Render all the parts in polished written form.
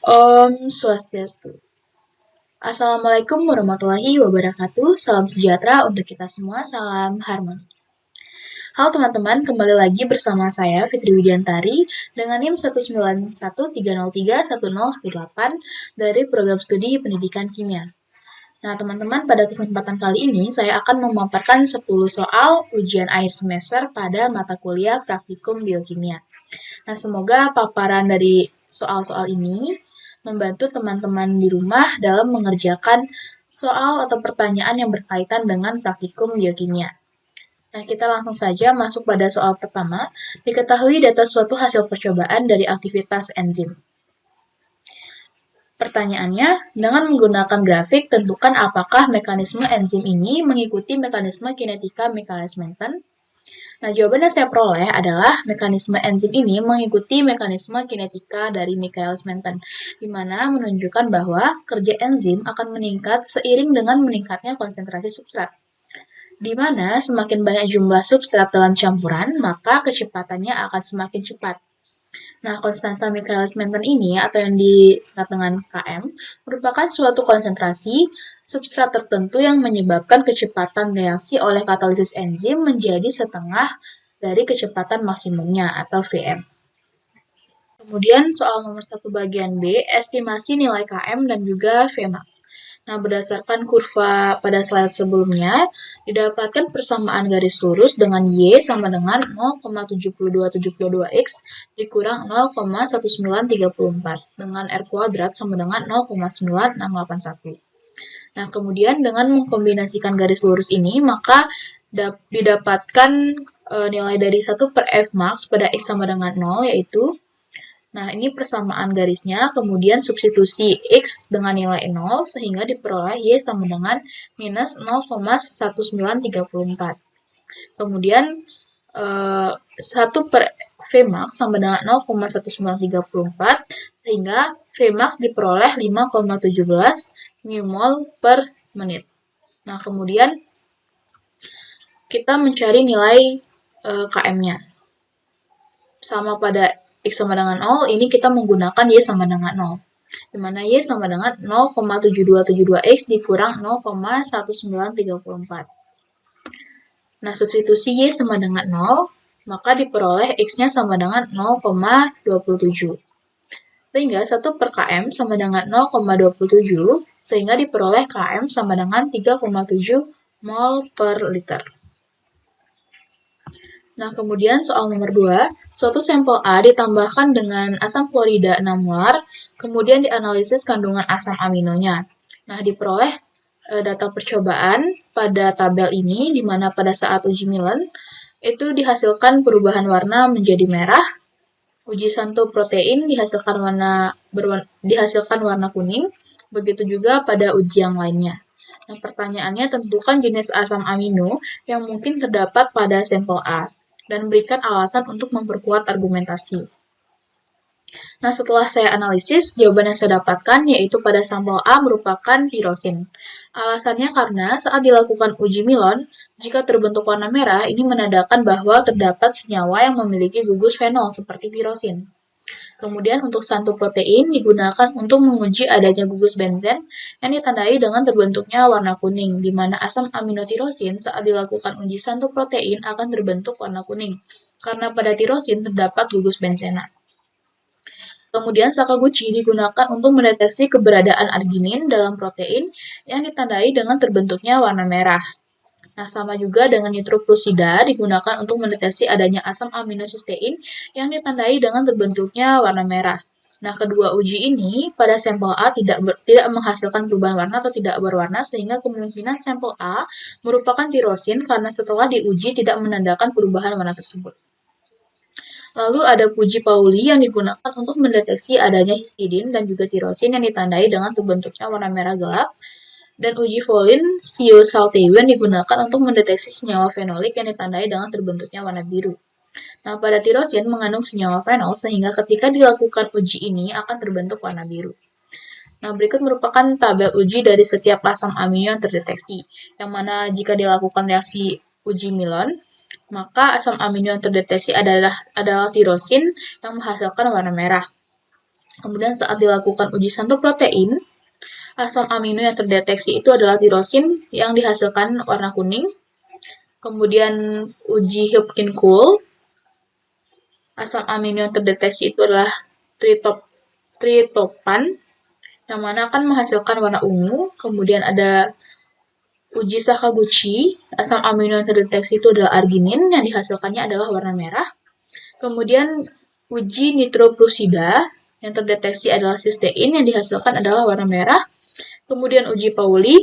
Om Swastiastu. Assalamualaikum warahmatullahi wabarakatuh. Salam sejahtera untuk kita semua. Salam harmoni. Halo teman-teman, kembali lagi bersama saya Fitri Widiantari dengan NIM 19130310108 dari program studi Pendidikan Kimia. Nah, teman-teman, pada kesempatan kali ini saya akan memaparkan 10 soal ujian akhir semester pada mata kuliah Praktikum Biokimia. Nah, semoga paparan dari soal-soal ini membantu teman-teman di rumah dalam mengerjakan soal atau pertanyaan yang berkaitan dengan praktikum biokimia. Nah, kita langsung saja masuk pada soal pertama. Diketahui data suatu hasil percobaan dari aktivitas enzim. Pertanyaannya, dengan menggunakan grafik, tentukan apakah mekanisme enzim ini mengikuti mekanisme kinetika Michaelis-Menten. Nah, jawaban yang saya peroleh adalah mekanisme enzim ini mengikuti mekanisme kinetika dari Michaelis-Menten, di mana menunjukkan bahwa kerja enzim akan meningkat seiring dengan meningkatnya konsentrasi substrat. Di mana semakin banyak jumlah substrat dalam campuran, maka kecepatannya akan semakin cepat. Nah, konstanta Michaelis-Menten ini, atau yang disingkat dengan Km, merupakan suatu konsentrasi substrat tertentu yang menyebabkan kecepatan reaksi oleh katalisis enzim menjadi setengah dari kecepatan maksimumnya, atau Vm. Kemudian soal nomor 1 bagian B, estimasi nilai Km dan juga Vmax. Nah, berdasarkan kurva pada slide sebelumnya, didapatkan persamaan garis lurus dengan Y sama dengan 0,7272X dikurang 0,1934 dengan R kuadrat sama dengan 0,9681. Nah, kemudian dengan mengkombinasikan garis lurus ini, maka didapatkan nilai dari 1 per Fmax pada X sama dengan 0, yaitu nah, ini persamaan garisnya, kemudian substitusi X dengan nilai 0, sehingga diperoleh Y sama dengan minus 0,1934. Kemudian 1 per Vmax sama dengan 0,1934, sehingga Vmax diperoleh 5,17 mmol per menit. Nah, kemudian kita mencari nilai Km-nya. Sama pada X sama dengan 0, ini kita menggunakan Y sama dengan 0. Di mana Y sama dengan 0,7272X dikurang 0,1934. Nah, substitusi Y sama dengan 0, maka diperoleh X-nya sama dengan 0,27. Sehingga 1 per Km sama dengan 0,27, sehingga diperoleh Km sama dengan 3,7 mol per liter. Nah, kemudian soal nomor 2, suatu sampel A ditambahkan dengan asam klorida 6 molar, kemudian dianalisis kandungan asam aminonya. Nah, diperoleh data percobaan pada tabel ini, di mana pada saat uji Milan, itu dihasilkan perubahan warna menjadi merah, uji santo protein dihasilkan warna kuning, begitu juga pada uji yang lainnya. Nah, pertanyaannya, tentukan jenis asam amino yang mungkin terdapat pada sampel A, dan berikan alasan untuk memperkuat argumentasi. Nah, setelah saya analisis, jawaban yang saya dapatkan yaitu pada sampel A merupakan tirosin. Alasannya karena saat dilakukan uji Milon, jika terbentuk warna merah, ini menandakan bahwa terdapat senyawa yang memiliki gugus fenol seperti tirosin. Kemudian untuk santu protein digunakan untuk menguji adanya gugus benzen yang ditandai dengan terbentuknya warna kuning, di mana asam aminotirosin saat dilakukan uji santu protein akan terbentuk warna kuning, karena pada tirosin terdapat gugus benzena. Kemudian Sakaguchi digunakan untuk mendeteksi keberadaan arginin dalam protein yang ditandai dengan terbentuknya warna merah. Nah, sama juga dengan nitroflusida digunakan untuk mendeteksi adanya asam aminosistein yang ditandai dengan terbentuknya warna merah. Nah, kedua uji ini pada sampel A tidak menghasilkan perubahan warna atau tidak berwarna, sehingga kemungkinan sampel A merupakan tirosin karena setelah diuji tidak menandakan perubahan warna tersebut. Lalu ada uji Pauli yang digunakan untuk mendeteksi adanya histidin dan juga tirosin yang ditandai dengan terbentuknya warna merah gelap. Dan uji Folin Thiosalthawen digunakan untuk mendeteksi senyawa fenolik yang ditandai dengan terbentuknya warna biru. Nah, pada tirosin mengandung senyawa fenol sehingga ketika dilakukan uji ini akan terbentuk warna biru. Nah, berikut merupakan tabel uji dari setiap asam amino yang terdeteksi, yang mana jika dilakukan reaksi uji Milon, maka asam amino yang terdeteksi adalah tirosin yang menghasilkan warna merah. Kemudian saat dilakukan uji santu protein, asam amino yang terdeteksi itu adalah tirosin yang dihasilkan warna kuning. Kemudian uji Hopkins-Kuhl, asam amino yang terdeteksi itu adalah tritopan yang mana akan menghasilkan warna ungu. Kemudian ada uji Sakaguchi, asam amino yang terdeteksi itu adalah arginin yang dihasilkannya adalah warna merah. Kemudian uji nitroprussida yang terdeteksi adalah sistein yang dihasilkan adalah warna merah. Kemudian uji Pauli,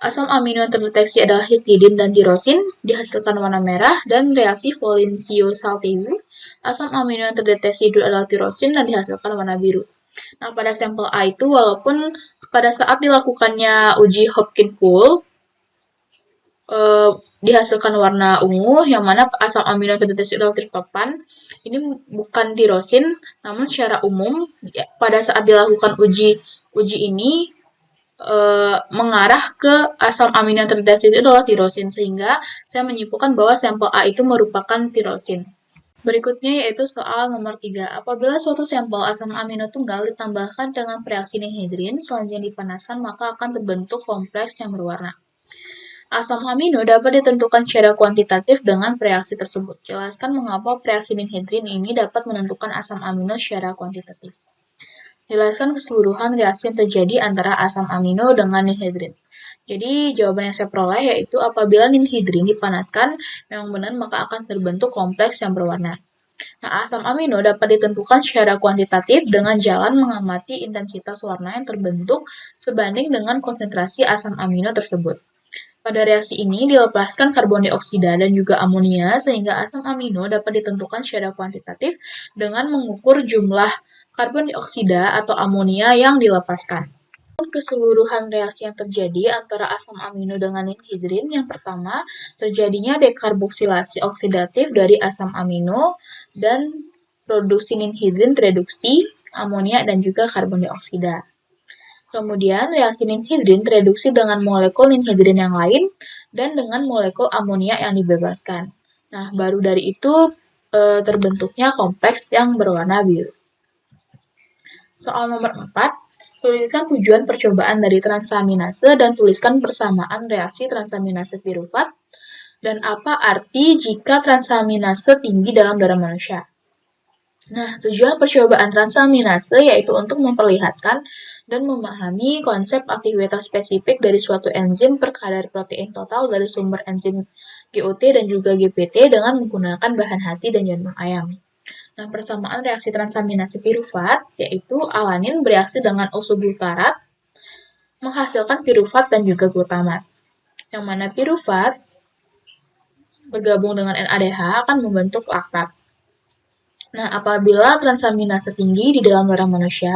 asam amino yang terdeteksi adalah histidin dan tirosin dihasilkan warna merah. Dan reaksi Volencio-Salteu, asam amino yang terdeteksi itu adalah tirosin dan dihasilkan warna biru. Nah, pada sampel A itu walaupun pada saat dilakukannya uji Hopkins-Kuhl dihasilkan warna ungu, yang mana asam amino yang terdeteksi adalah triptopan. Ini bukan tirosin, namun secara umum pada saat dilakukan uji ini mengarah ke asam amino yang terdeteksi itu adalah tirosin, sehingga saya menyimpulkan bahwa sampel A itu merupakan tirosin. Berikutnya yaitu soal nomor 3. Apabila suatu sampel asam amino tunggal ditambahkan dengan reaksi ninhidrin, selanjutnya dipanaskan, maka akan terbentuk kompleks yang berwarna. Asam amino dapat ditentukan secara kuantitatif dengan reaksi tersebut. Jelaskan mengapa reaksi ninhidrin ini dapat menentukan asam amino secara kuantitatif. Jelaskan keseluruhan reaksi yang terjadi antara asam amino dengan ninhidrin. Jadi jawaban yang saya peroleh yaitu apabila ninhidrin dipanaskan, memang benar maka akan terbentuk kompleks yang berwarna. Nah, asam amino dapat ditentukan secara kuantitatif dengan jalan mengamati intensitas warna yang terbentuk sebanding dengan konsentrasi asam amino tersebut. Pada reaksi ini dilepaskan karbon dioksida dan juga amonia sehingga asam amino dapat ditentukan secara kuantitatif dengan mengukur jumlah karbon dioksida atau amonia yang dilepaskan. Keseluruhan reaksi yang terjadi antara asam amino dengan ninhidrin, yang pertama terjadinya dekarboksilasi oksidatif dari asam amino dan produksi ninhidrin tereduksi, amonia dan juga karbon dioksida. Kemudian reaksi ninhidrin tereduksi dengan molekul ninhidrin yang lain dan dengan molekul amonia yang dibebaskan. Nah, baru dari itu terbentuknya kompleks yang berwarna biru. Soal nomor 4, tuliskan tujuan percobaan dari transaminase dan tuliskan persamaan reaksi transaminase pirufat dan apa arti jika transaminase tinggi dalam darah manusia. Nah, tujuan percobaan transaminase yaitu untuk memperlihatkan dan memahami konsep aktivitas spesifik dari suatu enzim per kadar protein total dari sumber enzim GOT dan juga GPT dengan menggunakan bahan hati dan jantung ayam. Nah, persamaan reaksi transaminase pirufat yaitu alanin bereaksi dengan isoglutarat menghasilkan pirufat dan juga glutamat. Yang mana pirufat bergabung dengan NADH akan membentuk laktat. Nah, apabila transaminase tinggi di dalam darah manusia,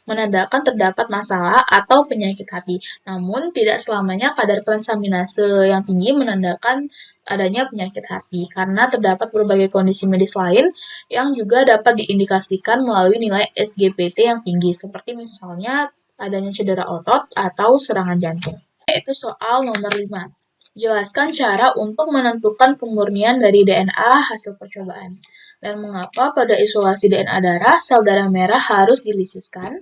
menandakan terdapat masalah atau penyakit hati. Namun, tidak selamanya kadar transaminase yang tinggi menandakan adanya penyakit hati, karena terdapat berbagai kondisi medis lain yang juga dapat diindikasikan melalui nilai SGPT yang tinggi, seperti misalnya adanya cedera otot atau serangan jantung. Itu soal nomor 5. Jelaskan cara untuk menentukan kemurnian dari DNA hasil percobaan. Dan mengapa pada isolasi DNA darah, sel darah merah harus dilisiskan?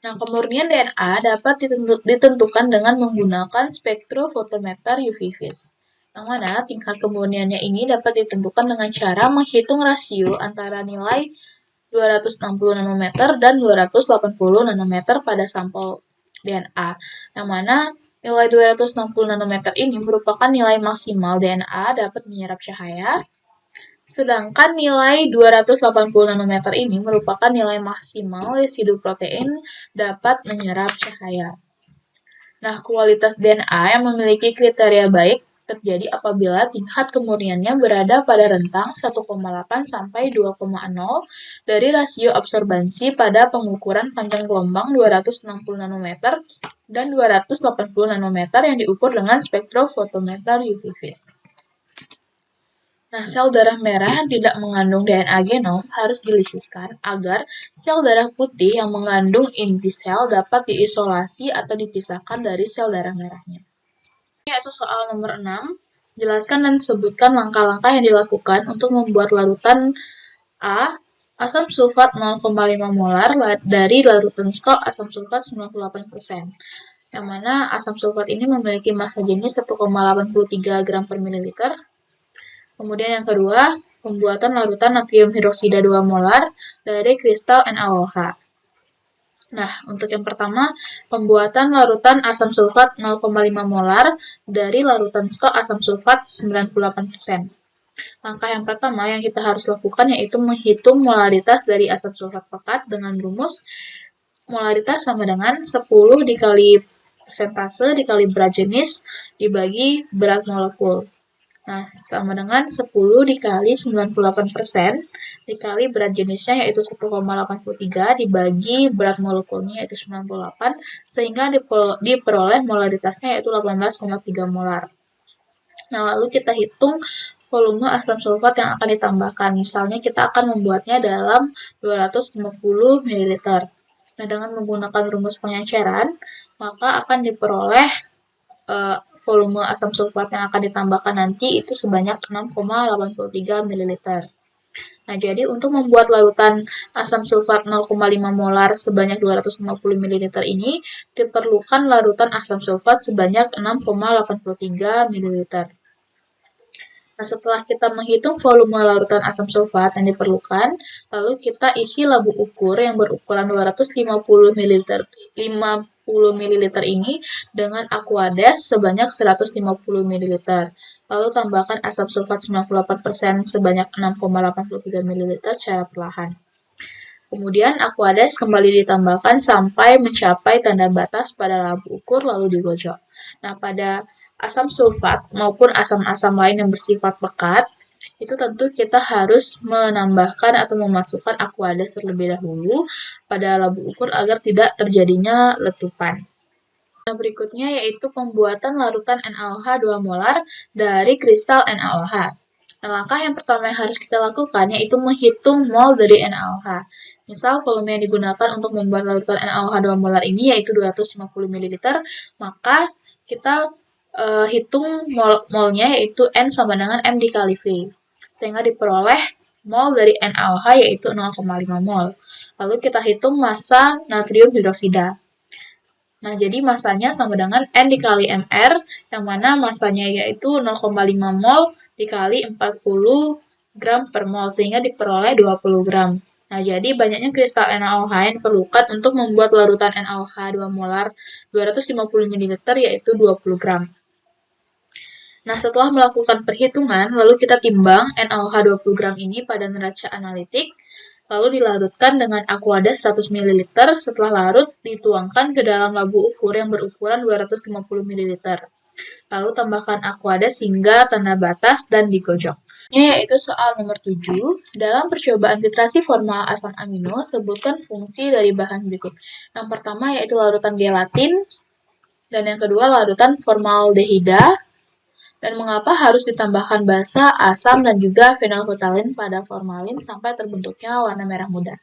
Nah, kemurnian DNA dapat ditentukan dengan menggunakan spektrofotometer UV vis. Yang mana tingkat kemurniannya ini dapat ditentukan dengan cara menghitung rasio antara nilai 260 nanometer dan 280 nanometer pada sampel DNA. Yang mana nilai 260 nanometer ini merupakan nilai maksimal DNA dapat menyerap cahaya, sedangkan nilai 280 nanometer ini merupakan nilai maksimal residu protein dapat menyerap cahaya. Nah, kualitas DNA yang memiliki kriteria baik terjadi apabila tingkat kemurniannya berada pada rentang 1,8 sampai 2,0 dari rasio absorbansi pada pengukuran panjang gelombang 260 nanometer dan 280 nanometer yang diukur dengan spektrofotometer UV vis. Nah, sel darah merah yang tidak mengandung DNA genom harus dilisiskan agar sel darah putih yang mengandung inti sel dapat diisolasi atau dipisahkan dari sel darah merahnya. Yaitu soal nomor 6. Jelaskan dan sebutkan langkah-langkah yang dilakukan untuk membuat larutan A asam sulfat 0,5 molar dari larutan stok asam sulfat 98%. Yang mana asam sulfat ini memiliki massa jenis 1,83 gram per mililiter. Kemudian yang kedua, pembuatan larutan natrium hidroksida 2 molar dari kristal NaOH. Nah, untuk yang pertama, pembuatan larutan asam sulfat 0,5 molar dari larutan stok asam sulfat 98%. Langkah yang pertama yang kita harus lakukan yaitu menghitung molaritas dari asam sulfat pekat dengan rumus molaritas sama dengan 10 dikali persentase dikali berat jenis dibagi berat molekul. Nah, sama dengan 10 dikali 98% dikali berat jenisnya yaitu 1,83 dibagi berat molekulnya yaitu 98 sehingga diperoleh molaritasnya yaitu 18,3 molar. Nah, lalu kita hitung volume asam sulfat yang akan ditambahkan. Misalnya kita akan membuatnya dalam 250 ml. Nah, dengan menggunakan rumus pengenceran, maka akan diperoleh volume asam sulfat yang akan ditambahkan nanti itu sebanyak 6,83 ml. Nah, jadi untuk membuat larutan asam sulfat 0,5 molar sebanyak 250 ml ini diperlukan larutan asam sulfat sebanyak 6,83 ml. Nah, setelah kita menghitung volume larutan asam sulfat yang diperlukan, lalu kita isi labu ukur yang berukuran 250 ml, 50 ml ini dengan Aquades sebanyak 150 ml. Lalu tambahkan asam sulfat 98% sebanyak 6,83 ml secara perlahan. Kemudian Aquades kembali ditambahkan sampai mencapai tanda batas pada labu ukur lalu digojok. Nah, pada asam sulfat maupun asam-asam lain yang bersifat pekat, itu tentu kita harus menambahkan atau memasukkan Aquades terlebih dahulu pada labu ukur agar tidak terjadinya letupan. Nah, berikutnya yaitu pembuatan larutan NaOH 2 molar dari kristal NaOH. Nah, langkah yang pertama yang harus kita lakukan yaitu menghitung mol dari NaOH. Misal volume yang digunakan untuk membuat larutan NaOH 2 molar ini yaitu 250 ml, maka kita hitung molnya yaitu N sama dengan M dikali V. Sehingga diperoleh mol dari NaOH yaitu 0,5 mol. Lalu kita hitung massa natrium hidroksida. Nah, jadi masanya sama dengan N dikali Mr, yang mana masanya yaitu 0,5 mol dikali 40 gram per mol, sehingga diperoleh 20 gram. Nah, jadi banyaknya kristal NaOH yang diperlukan untuk membuat larutan NaOH 2 molar 250 ml yaitu 20 gram. Nah, setelah melakukan perhitungan, lalu kita timbang NaOH 20 gram ini pada neraca analitik, lalu dilarutkan dengan Aquades 100 ml. Setelah larut, dituangkan ke dalam labu ukur yang berukuran 250 ml. Lalu tambahkan Aquades hingga tanda batas dan digojok. Ini yaitu soal nomor 7. Dalam percobaan titrasi formal asam amino, sebutkan fungsi dari bahan berikut. Yang pertama yaitu larutan gelatin, dan yang kedua larutan formaldehida, dan mengapa harus ditambahkan basa, asam, dan juga fenolfthalein pada formalin sampai terbentuknya warna merah muda.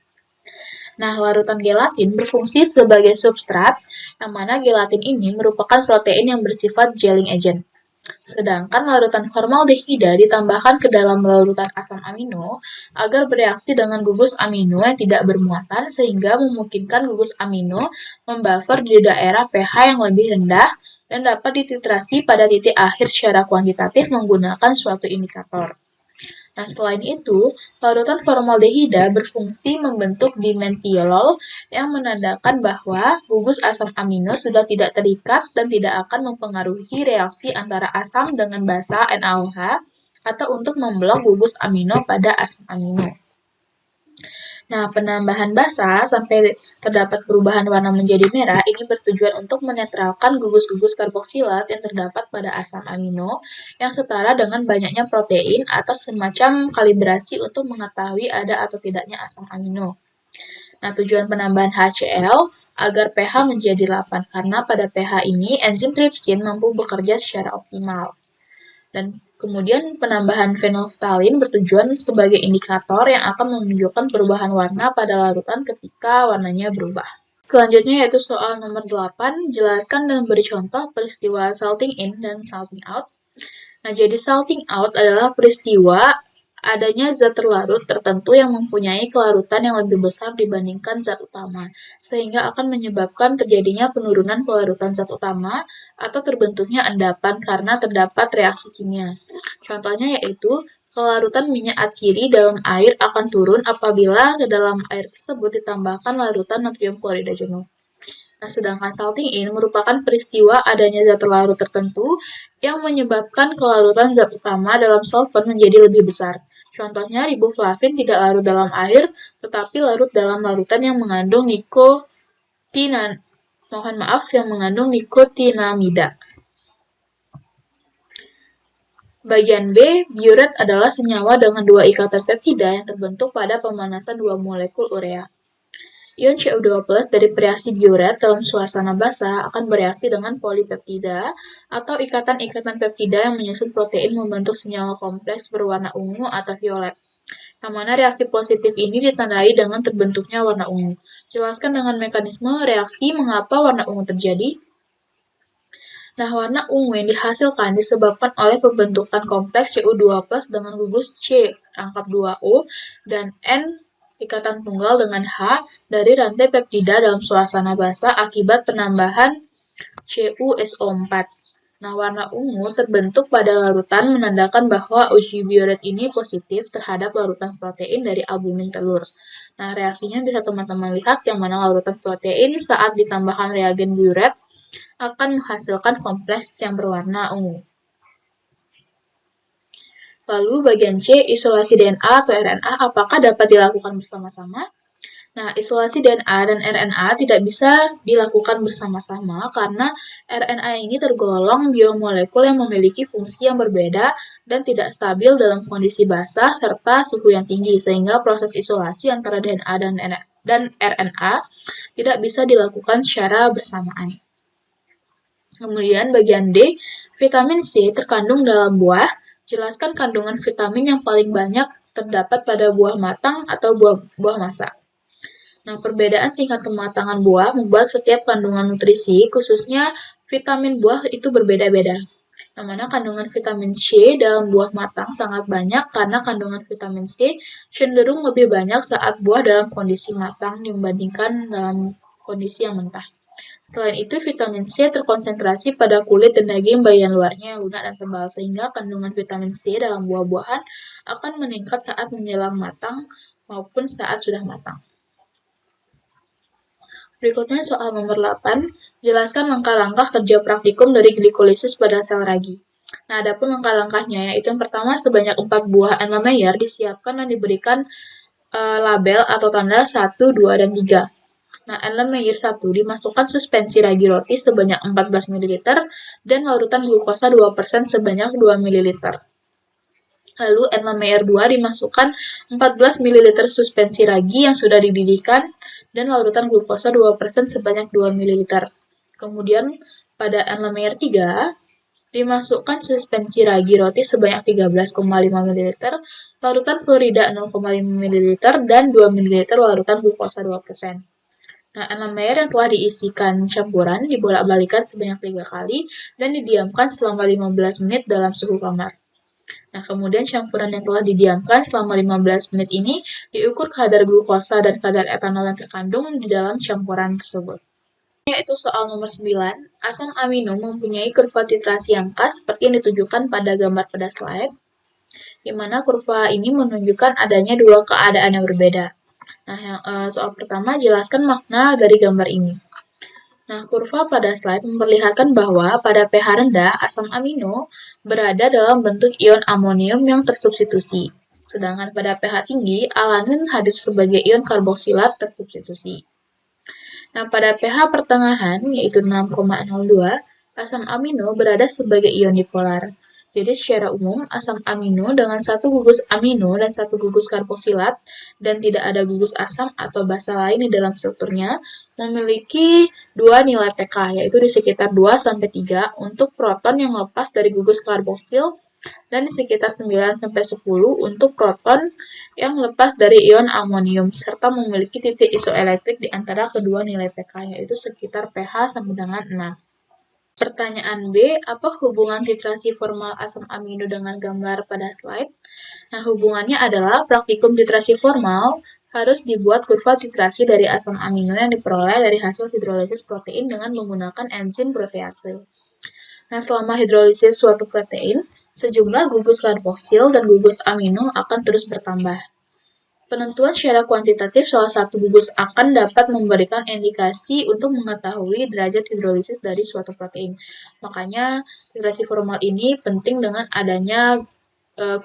Nah, larutan gelatin berfungsi sebagai substrat, yang mana gelatin ini merupakan protein yang bersifat gelling agent. Sedangkan larutan formaldehida ditambahkan ke dalam larutan asam amino agar bereaksi dengan gugus amino yang tidak bermuatan sehingga memungkinkan gugus amino membuffer di daerah pH yang lebih rendah dan dapat dititrasi pada titik akhir secara kuantitatif menggunakan suatu indikator. Nah, selain itu, larutan formaldehida berfungsi membentuk dimethiolol yang menandakan bahwa gugus asam amino sudah tidak terikat dan tidak akan mempengaruhi reaksi antara asam dengan basa NaOH atau untuk memblok gugus amino pada asam amino. Nah, penambahan basa sampai terdapat perubahan warna menjadi merah ini bertujuan untuk menetralkan gugus-gugus karboksilat yang terdapat pada asam amino yang setara dengan banyaknya protein atau semacam kalibrasi untuk mengetahui ada atau tidaknya asam amino. Nah, tujuan penambahan HCl agar pH menjadi 8 karena pada pH ini enzim tripsin mampu bekerja secara optimal. Dan kemudian penambahan fenolfthalein bertujuan sebagai indikator yang akan menunjukkan perubahan warna pada larutan ketika warnanya berubah. Selanjutnya yaitu soal nomor 8, jelaskan dan beri contoh peristiwa salting in dan salting out. Nah, jadi salting out adalah peristiwa adanya zat terlarut tertentu yang mempunyai kelarutan yang lebih besar dibandingkan zat utama, sehingga akan menyebabkan terjadinya penurunan kelarutan zat utama atau terbentuknya endapan karena terdapat reaksi kimia. Contohnya yaitu kelarutan minyak atsiri dalam air akan turun apabila ke dalam air tersebut ditambahkan larutan natrium klorida jenuh. Nah, sedangkan salting in merupakan peristiwa adanya zat terlarut tertentu yang menyebabkan kelarutan zat utama dalam solvent menjadi lebih besar. Contohnya riboflavin tidak larut dalam air, tetapi larut dalam larutan yang mengandung nikotinamida. Bagian B, biuret adalah senyawa dengan dua ikatan peptida yang terbentuk pada pemanasan dua molekul urea. Ion CO2+ dari reaksi biuret dalam suasana basah akan bereaksi dengan polipeptida atau ikatan-ikatan peptida yang menyusun protein membentuk senyawa kompleks berwarna ungu atau violet. Yang mana reaksi positif ini ditandai dengan terbentuknya warna ungu. Jelaskan dengan mekanisme reaksi mengapa warna ungu terjadi. Nah, warna ungu yang dihasilkan disebabkan oleh pembentukan kompleks CO2+ dengan gugus C rangkap 2O dan N ikatan tunggal dengan H dari rantai peptida dalam suasana basah akibat penambahan CuSO4. Nah, warna ungu terbentuk pada larutan menandakan bahwa uji biuret ini positif terhadap larutan protein dari albumin telur. Nah, reaksinya bisa teman-teman lihat yang mana larutan protein saat ditambahkan reagen biuret akan menghasilkan kompleks yang berwarna ungu. Lalu bagian C, isolasi DNA atau RNA apakah dapat dilakukan bersama-sama? Nah, isolasi DNA dan RNA tidak bisa dilakukan bersama-sama karena RNA ini tergolong biomolekul yang memiliki fungsi yang berbeda dan tidak stabil dalam kondisi basah serta suhu yang tinggi, sehingga proses isolasi antara DNA dan RNA tidak bisa dilakukan secara bersamaan. Kemudian bagian D, vitamin C terkandung dalam buah. Jelaskan kandungan vitamin yang paling banyak terdapat pada buah matang atau buah masak. Nah, perbedaan tingkat kematangan buah membuat setiap kandungan nutrisi, khususnya vitamin buah, itu berbeda-beda. Yang mana kandungan vitamin C dalam buah matang sangat banyak karena kandungan vitamin C cenderung lebih banyak saat buah dalam kondisi matang dibandingkan dalam kondisi yang mentah. Selain itu, vitamin C terkonsentrasi pada kulit dan daging bagian luarnya yang lunak dan tebal, sehingga kandungan vitamin C dalam buah-buahan akan meningkat saat menjelang matang maupun saat sudah matang. Berikutnya soal nomor 8, jelaskan langkah-langkah kerja praktikum dari glikolisis pada sel ragi. Nah, adapun langkah-langkahnya yaitu yang pertama, sebanyak 4 buah Erlenmeyer disiapkan dan diberikan label atau tanda 1, 2, dan 3. Nah, Erlenmeyer 1 dimasukkan suspensi ragi roti sebanyak 14 ml dan larutan glukosa 2% sebanyak 2 ml. Lalu Erlenmeyer 2 dimasukkan 14 ml suspensi ragi yang sudah dididihkan dan larutan glukosa 2% sebanyak 2 ml. Kemudian pada Erlenmeyer 3 dimasukkan suspensi ragi roti sebanyak 13,5 ml, larutan fluorida 0,5 ml, dan 2 ml larutan glukosa 2%. Nah, Erlenmeyer yang telah diisikan campuran dibolak-balikan sebanyak 3 kali dan didiamkan selama 15 menit dalam suhu kamar. Nah, kemudian campuran yang telah didiamkan selama 15 menit ini diukur kadar glukosa dan kadar etanol yang terkandung di dalam campuran tersebut. Yaitu soal nomor 9, asam amino mempunyai kurva titrasi yang khas seperti yang ditunjukkan pada gambar pada slide, di mana kurva ini menunjukkan adanya dua keadaan yang berbeda. Nah, soal pertama, jelaskan makna dari gambar ini. Nah, kurva pada slide memperlihatkan bahwa pada pH rendah, asam amino berada dalam bentuk ion amonium yang tersubstitusi. Sedangkan pada pH tinggi, alanin hadir sebagai ion karboksilat tersubstitusi. Nah, pada pH pertengahan, yaitu 6,02, asam amino berada sebagai ion dipolar. Jadi secara umum, asam amino dengan satu gugus amino dan satu gugus karboksilat dan tidak ada gugus asam atau basa lain di dalam strukturnya memiliki dua nilai pK, yaitu di sekitar 2-3 untuk proton yang lepas dari gugus karboksil dan di sekitar 9-10 untuk proton yang lepas dari ion amonium serta memiliki titik isoelektrik di antara kedua nilai pK, yaitu sekitar pH sampai dengan 6. Pertanyaan B, apa hubungan titrasi formal asam amino dengan gambar pada slide? Nah, hubungannya adalah praktikum titrasi formal harus dibuat kurva titrasi dari asam amino yang diperoleh dari hasil hidrolisis protein dengan menggunakan enzim protease. Nah, selama hidrolisis suatu protein, sejumlah gugus karboksil dan gugus amino akan terus bertambah. Penentuan secara kuantitatif salah satu gugus akan dapat memberikan indikasi untuk mengetahui derajat hidrolisis dari suatu protein. Makanya, titrasi formal ini penting dengan adanya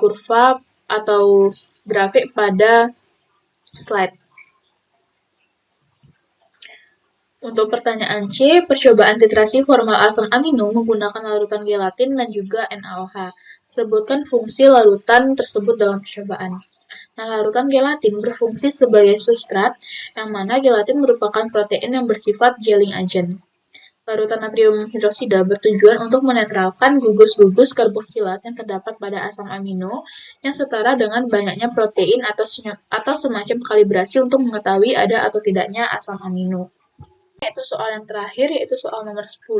kurva atau grafik pada slide. Untuk pertanyaan C, percobaan titrasi formal asam amino menggunakan larutan gelatin dan juga NaOH. Sebutkan fungsi larutan tersebut dalam percobaan. Nah, larutan gelatin berfungsi sebagai substrat, yang mana gelatin merupakan protein yang bersifat gelling agent. Larutan natrium hidroksida bertujuan untuk menetralkan gugus-gugus karboksilat yang terdapat pada asam amino yang setara dengan banyaknya protein atau semacam kalibrasi untuk mengetahui ada atau tidaknya asam amino. Yaitu soal yang terakhir, yaitu soal nomor 10.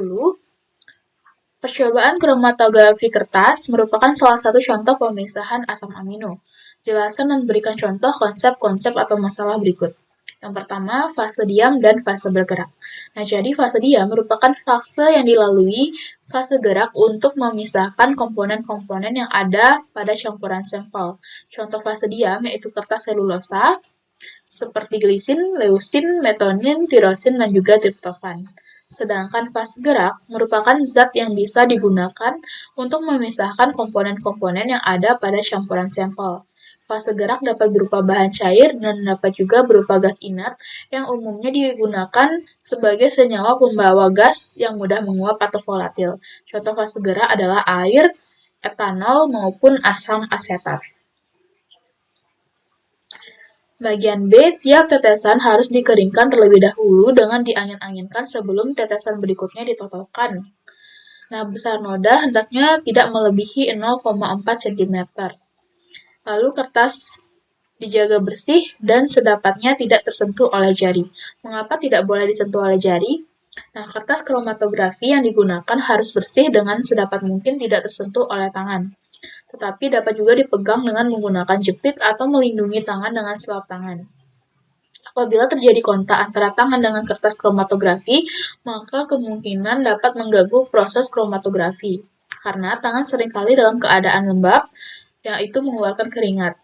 Percobaan kromatografi kertas merupakan salah satu contoh pemisahan asam amino. Jelaskan dan berikan contoh konsep-konsep atau masalah berikut. Yang pertama, fase diam dan fase bergerak. Nah, jadi fase diam merupakan fase yang dilalui fase gerak untuk memisahkan komponen-komponen yang ada pada campuran sampel. Contoh fase diam yaitu kertas selulosa, seperti glisin, leusin, metonin, tirosin, dan juga triptofan. Sedangkan fase gerak merupakan zat yang bisa digunakan untuk memisahkan komponen-komponen yang ada pada campuran sampel. Fase gerak dapat berupa bahan cair dan dapat juga berupa gas inert yang umumnya digunakan sebagai senyawa pembawa gas yang mudah menguap atau volatil. Contoh fase gerak adalah air, etanol, maupun asam asetat. Bagian B, tiap tetesan harus dikeringkan terlebih dahulu dengan diangin-anginkan sebelum tetesan berikutnya ditotolkan. Nah, besar noda hendaknya tidak melebihi 0,4 cm. Lalu kertas dijaga bersih dan sedapatnya tidak tersentuh oleh jari. Mengapa tidak boleh disentuh oleh jari? Nah, kertas kromatografi yang digunakan harus bersih dengan sedapat mungkin tidak tersentuh oleh tangan. Tetapi dapat juga dipegang dengan menggunakan jepit atau melindungi tangan dengan selop tangan. Apabila terjadi kontak antara tangan dengan kertas kromatografi, maka kemungkinan dapat mengganggu proses kromatografi. Karena tangan seringkali dalam keadaan lembab, yaitu mengeluarkan keringat.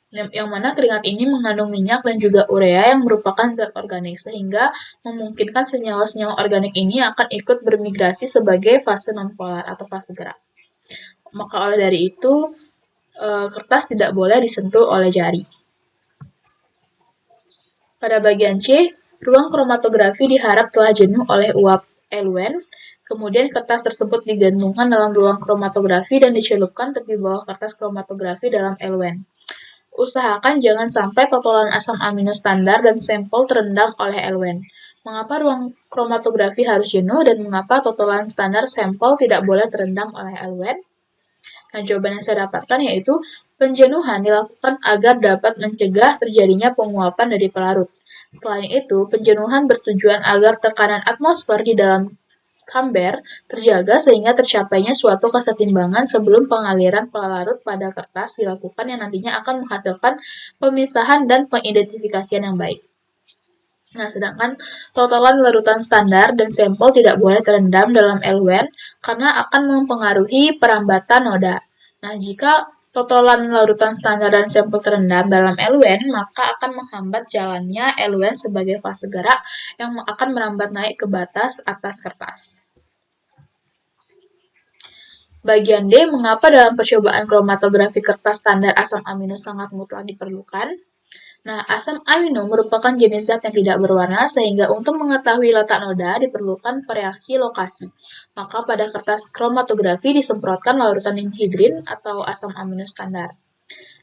Yang mana keringat ini mengandung minyak dan juga urea yang merupakan zat organik, sehingga memungkinkan senyawa-senyawa organik ini akan ikut bermigrasi sebagai fase nonpolar atau fase gerak. Maka oleh dari itu, kertas tidak boleh disentuh oleh jari. Pada bagian C, ruang kromatografi diharap telah jenuh oleh uap eluen, kemudian kertas tersebut digantungkan dalam ruang kromatografi dan dicelupkan tepi bawah kertas kromatografi dalam eluen. Usahakan jangan sampai totalan asam amino standar dan sampel terendam oleh eluen. Mengapa ruang kromatografi harus jenuh dan mengapa totalan standar sampel tidak boleh terendam oleh eluen? Nah, jawaban yang saya dapatkan yaitu penjenuhan dilakukan agar dapat mencegah terjadinya penguapan dari pelarut. Selain itu, penjenuhan bertujuan agar tekanan atmosfer di dalam kamber terjaga sehingga tercapainya suatu kesetimbangan sebelum pengaliran pelarut pada kertas dilakukan yang nantinya akan menghasilkan pemisahan dan pengidentifikasian yang baik. Nah, sedangkan totalan larutan standar dan sampel tidak boleh terendam dalam eluen karena akan mempengaruhi perambatan noda. Nah, jika totalan larutan standar dan sampel terendam dalam eluen, maka akan menghambat jalannya eluen sebagai fase gerak yang akan merambat naik ke batas atas kertas. Bagian D, mengapa dalam percobaan kromatografi kertas standar asam amino sangat mutlak diperlukan? Nah, asam amino merupakan jenis zat yang tidak berwarna, sehingga untuk mengetahui letak noda diperlukan reaksi lokasi. Maka pada kertas kromatografi disemprotkan larutan ninhidrin atau asam amino standar.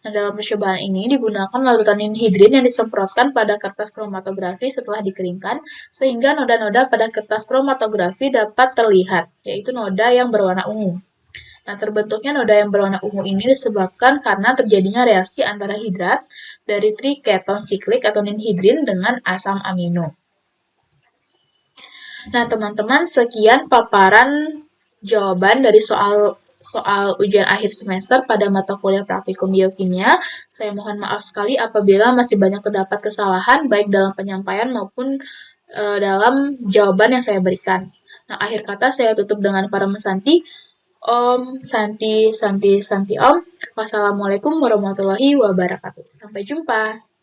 Nah, dalam percobaan ini digunakan larutan ninhidrin yang disemprotkan pada kertas kromatografi setelah dikeringkan, sehingga noda-noda pada kertas kromatografi dapat terlihat, yaitu noda yang berwarna ungu. Nah, terbentuknya noda yang berwarna ungu ini disebabkan karena terjadinya reaksi antara hidrat dari triketon siklik atau ninhidrin dengan asam amino. Nah, teman-teman, sekian paparan jawaban dari soal ujian akhir semester pada mata kuliah praktikum biokimia. Saya mohon maaf sekali apabila masih banyak terdapat kesalahan baik dalam penyampaian maupun dalam jawaban yang saya berikan. Nah, akhir kata saya tutup dengan para mesanti. Om, Santi, Santi, Santi Om. Wassalamualaikum warahmatullahi wabarakatuh. Sampai jumpa.